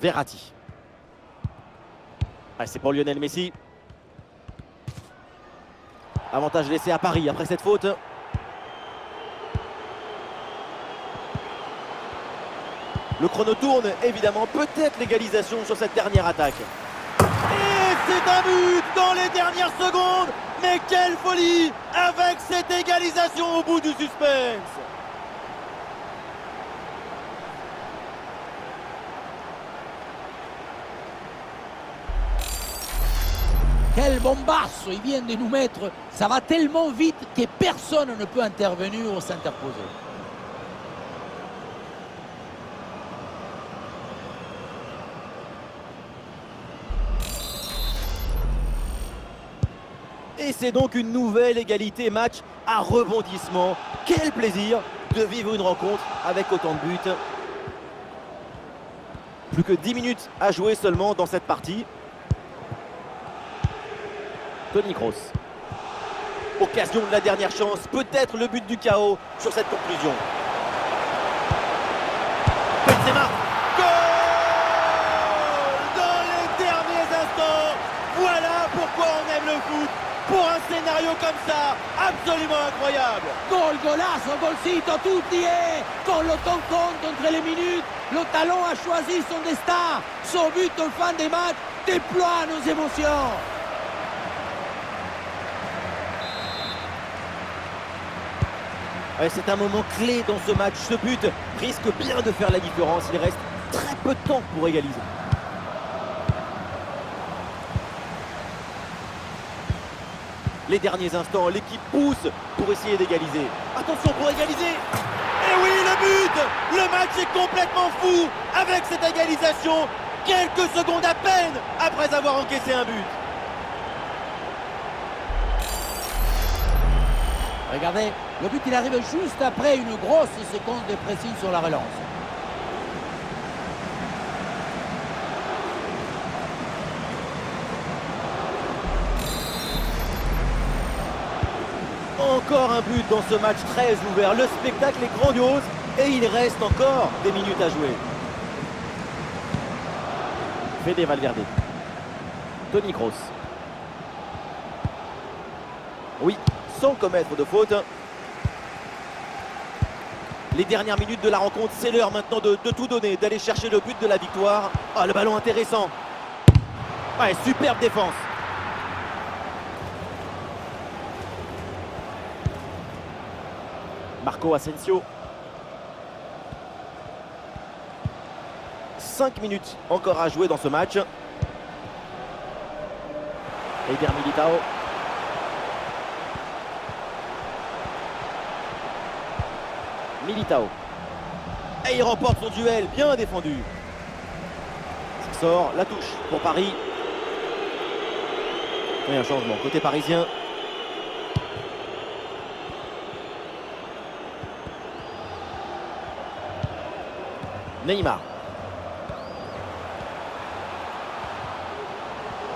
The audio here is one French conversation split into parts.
Verratti. Ah, c'est pour Lionel Messi. Avantage laissé à Paris après cette faute. Le chrono tourne, évidemment, peut-être l'égalisation sur cette dernière attaque. Et c'est un but dans les dernières secondes. Mais quelle folie avec cette égalisation au bout du suspense. Quel bombasso il vient de nous mettre. Ça va tellement vite que personne ne peut intervenir ou s'interposer. Et c'est donc une nouvelle égalité match à rebondissement. Quel plaisir de vivre une rencontre avec autant de buts. Plus que 10 minutes à jouer seulement dans cette partie. Toni Kroos. Occasion de la dernière chance, peut-être le but du chaos sur cette conclusion. Benzema. Goal dans les derniers instants. Voilà pourquoi on aime le foot. Pour un scénario comme ça, absolument incroyable. Gol, golazo, golcito, tutti e con le temps compte entre les minutes, le talon a choisi son destin. Son but en fin de match déploie nos émotions. Ouais, c'est un moment clé dans ce match. Ce but risque bien de faire la différence. Il reste très peu de temps pour égaliser. Les derniers instants, l'équipe pousse pour essayer d'égaliser. Attention pour égaliser. Et oui, le but. Le match est complètement fou avec cette égalisation. Quelques secondes à peine après avoir encaissé un but. Regardez, le but il arrive juste après une grosse séquence de pressing sur la relance. Encore un but dans ce match très ouvert. Le spectacle est grandiose et il reste encore des minutes à jouer. Fede Valverde. Toni Kroos. Oui, sans commettre de faute. Les dernières minutes de la rencontre, c'est l'heure maintenant de tout donner, d'aller chercher le but de la victoire. Ah, le ballon intéressant. Ouais, superbe défense. Marco Asensio. 5 minutes encore à jouer dans ce match. Eder Militao. Militao. Et il remporte son duel, bien défendu. Ça sort, la touche pour Paris. Et un changement côté parisien. Neymar.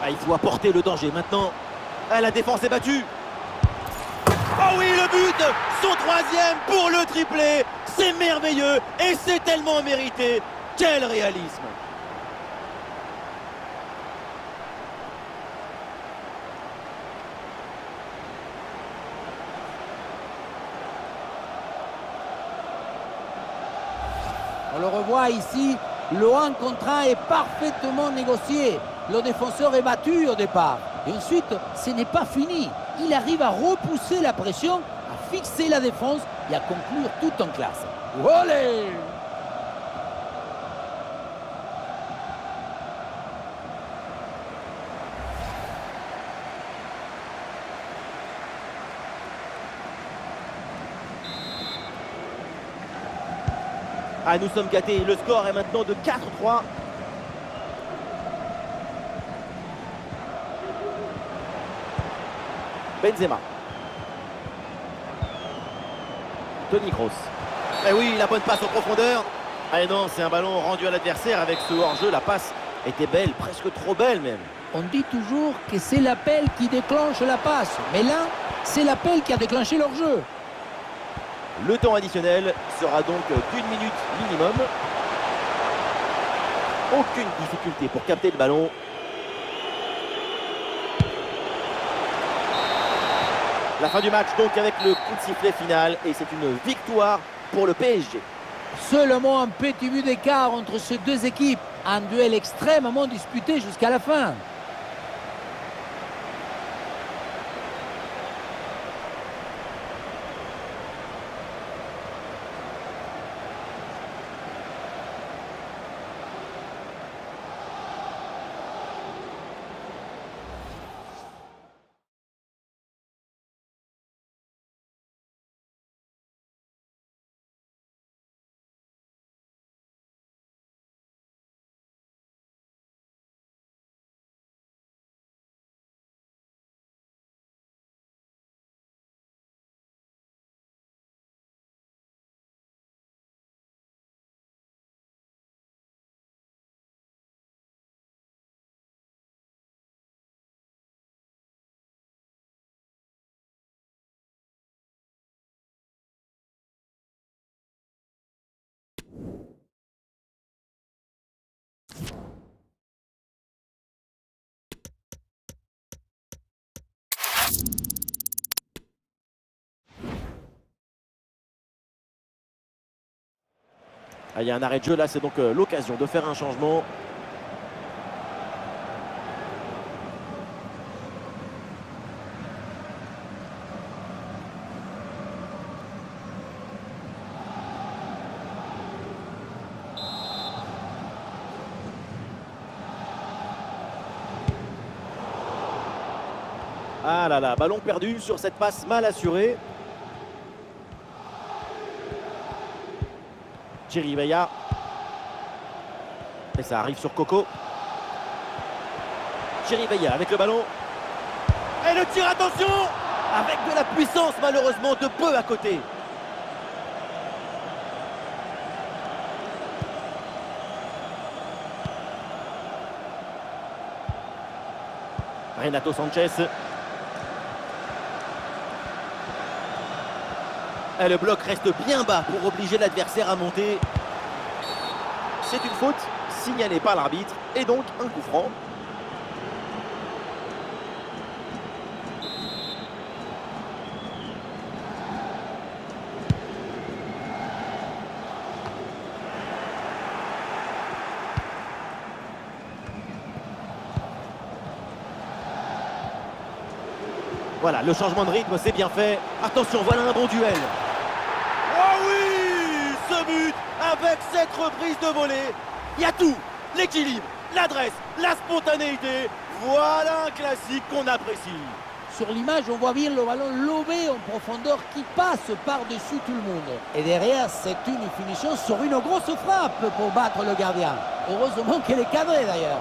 Ah, il doit porter le danger maintenant. Ah, la défense est battue. Oh oui, le but. Son troisième pour le triplé. C'est merveilleux et c'est tellement mérité. Quel réalisme. On le revoit ici, le 1 contre 1 est parfaitement négocié. Le défenseur est battu au départ. Et ensuite, ce n'est pas fini. Il arrive à repousser la pression, à fixer la défense et à conclure tout en classe. Olé! Ah, nous sommes gâtés. Le score est maintenant de 4-3. Benzema. Toni Kroos. Eh oui, la bonne passe en profondeur. Ah non, c'est un ballon rendu à l'adversaire avec ce hors-jeu. La passe était belle, presque trop belle même. On dit toujours que c'est l'appel qui déclenche la passe. Mais là, c'est l'appel qui a déclenché leur jeu. Le temps additionnel sera donc d'1 minute minimum. Aucune difficulté pour capter le ballon. La fin du match donc avec le coup de sifflet final et c'est une victoire pour le PSG. Seulement un petit but d'écart entre ces deux équipes. Un duel extrêmement disputé jusqu'à la fin. Ah, il y a un arrêt de jeu là, c'est donc l'occasion de faire un changement. Ah là là, ballon perdu sur cette passe mal assurée. Chirivella. Et ça arrive sur Coco. Chirivella avec le ballon. Et le tir, attention! Avec de la puissance, malheureusement, de peu à côté. Renato Sanchez. Et le bloc reste bien bas pour obliger l'adversaire à monter. C'est une faute signalée par l'arbitre et donc un coup franc. Voilà, le changement de rythme, c'est bien fait. Attention, voilà un bon duel. Oh oui! Ce but, avec cette reprise de volée, il y a tout. L'équilibre, l'adresse, la spontanéité. Voilà un classique qu'on apprécie. Sur l'image, on voit bien le ballon lobé en profondeur qui passe par-dessus tout le monde. Et derrière, c'est une finition sur une grosse frappe pour battre le gardien. Heureusement qu'elle est cadrée d'ailleurs.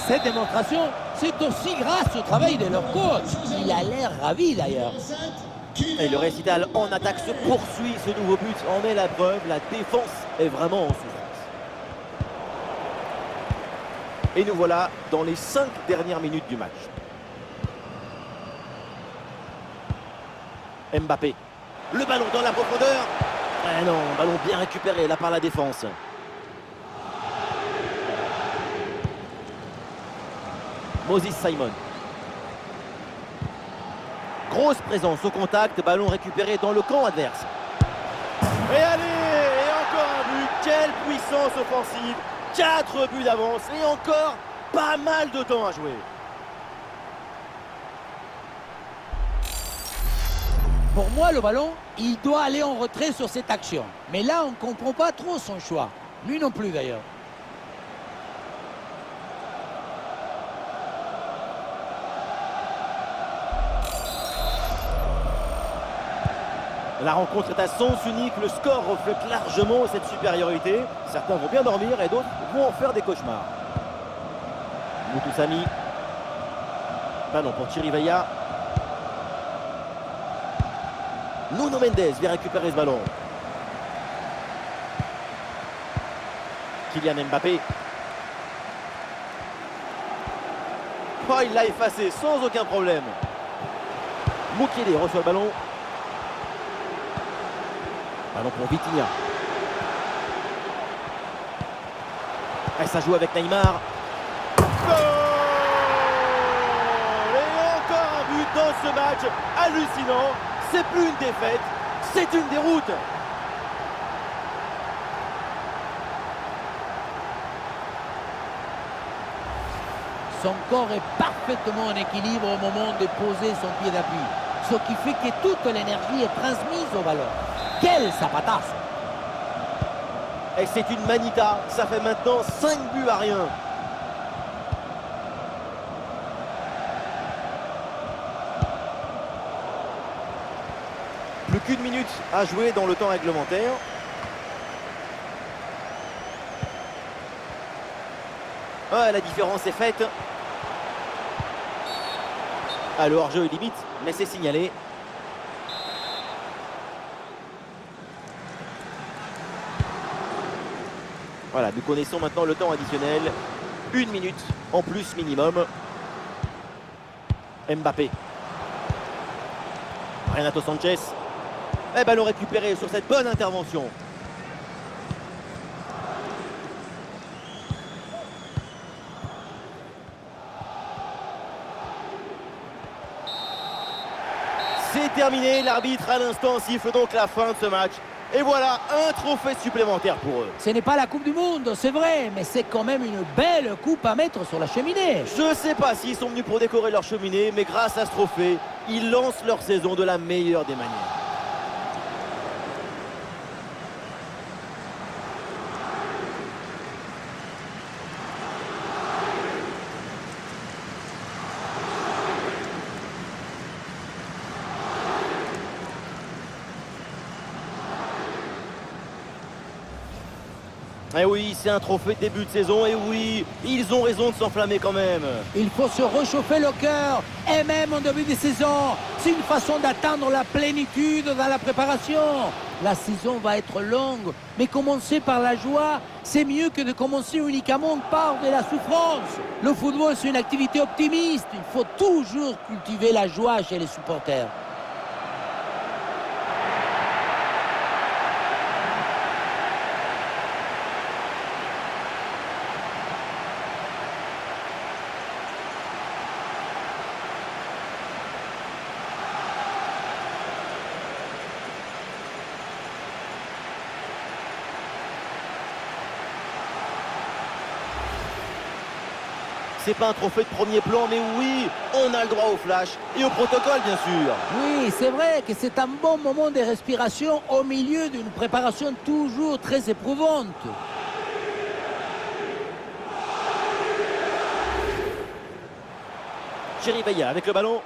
Cette démonstration, c'est aussi grâce au travail de leur coach. Il a l'air ravi d'ailleurs. Et le récital en attaque se poursuit. Ce nouveau but en est la preuve. La défense est vraiment en souffrance. Et nous voilà dans les 5 dernières minutes du match. Mbappé. Le ballon dans la profondeur. Eh non, ballon bien récupéré là par la défense. Moses Simon. Grosse présence au contact, ballon récupéré dans le camp adverse. Et allez, et encore un but. Quelle puissance offensive. 4 buts d'avance et encore pas mal de temps à jouer. Pour moi, le ballon, il doit aller en retrait sur cette action. Mais là, on ne comprend pas trop son choix. Lui non plus d'ailleurs. La rencontre est à sens unique, le score reflète largement cette supériorité. Certains vont bien dormir et d'autres vont en faire des cauchemars. Moutoussamy. Ballon pour Chirivella. Nuno Mendes vient récupérer ce ballon. Kylian Mbappé. Oh, il l'a effacé sans aucun problème. Mukiele reçoit le ballon. Ballon pour Vitinha. Et ça joue avec Neymar. Goal! Et encore un but dans ce match hallucinant. C'est plus une défaite, c'est une déroute. Son corps est parfaitement en équilibre au moment de poser son pied d'appui. Ce qui fait que toute l'énergie est transmise au ballon. Quel sapatasse! Et c'est une manita. Ça fait maintenant 5 buts à rien. Plus qu'une minute à jouer dans le temps réglementaire. Ah, la différence est faite. Alors, jeu limite, mais c'est signalé. Voilà, nous connaissons maintenant le temps additionnel. 1 minute en plus minimum. Mbappé. Renato Sanchez. Et ballon récupéré sur cette bonne intervention. C'est terminé, l'arbitre à l'instant siffle donc la fin de ce match. Et voilà, un trophée supplémentaire pour eux. Ce n'est pas la Coupe du Monde, c'est vrai, mais c'est quand même une belle coupe à mettre sur la cheminée. Je ne sais pas s'ils sont venus pour décorer leur cheminée, mais grâce à ce trophée, ils lancent leur saison de la meilleure des manières. Et oui, c'est un trophée de début de saison, et oui, ils ont raison de s'enflammer quand même. Il faut se réchauffer le cœur, et même en début de saison. C'est une façon d'atteindre la plénitude dans la préparation. La saison va être longue, mais commencer par la joie, c'est mieux que de commencer uniquement par de la souffrance. Le football, c'est une activité optimiste. Il faut toujours cultiver la joie chez les supporters. C'est pas un trophée de premier plan, mais oui, on a le droit au flash et au protocole, bien sûr. Oui, c'est vrai que c'est un bon moment de respiration au milieu d'une préparation toujours très éprouvante. Chérifaya avec le ballon.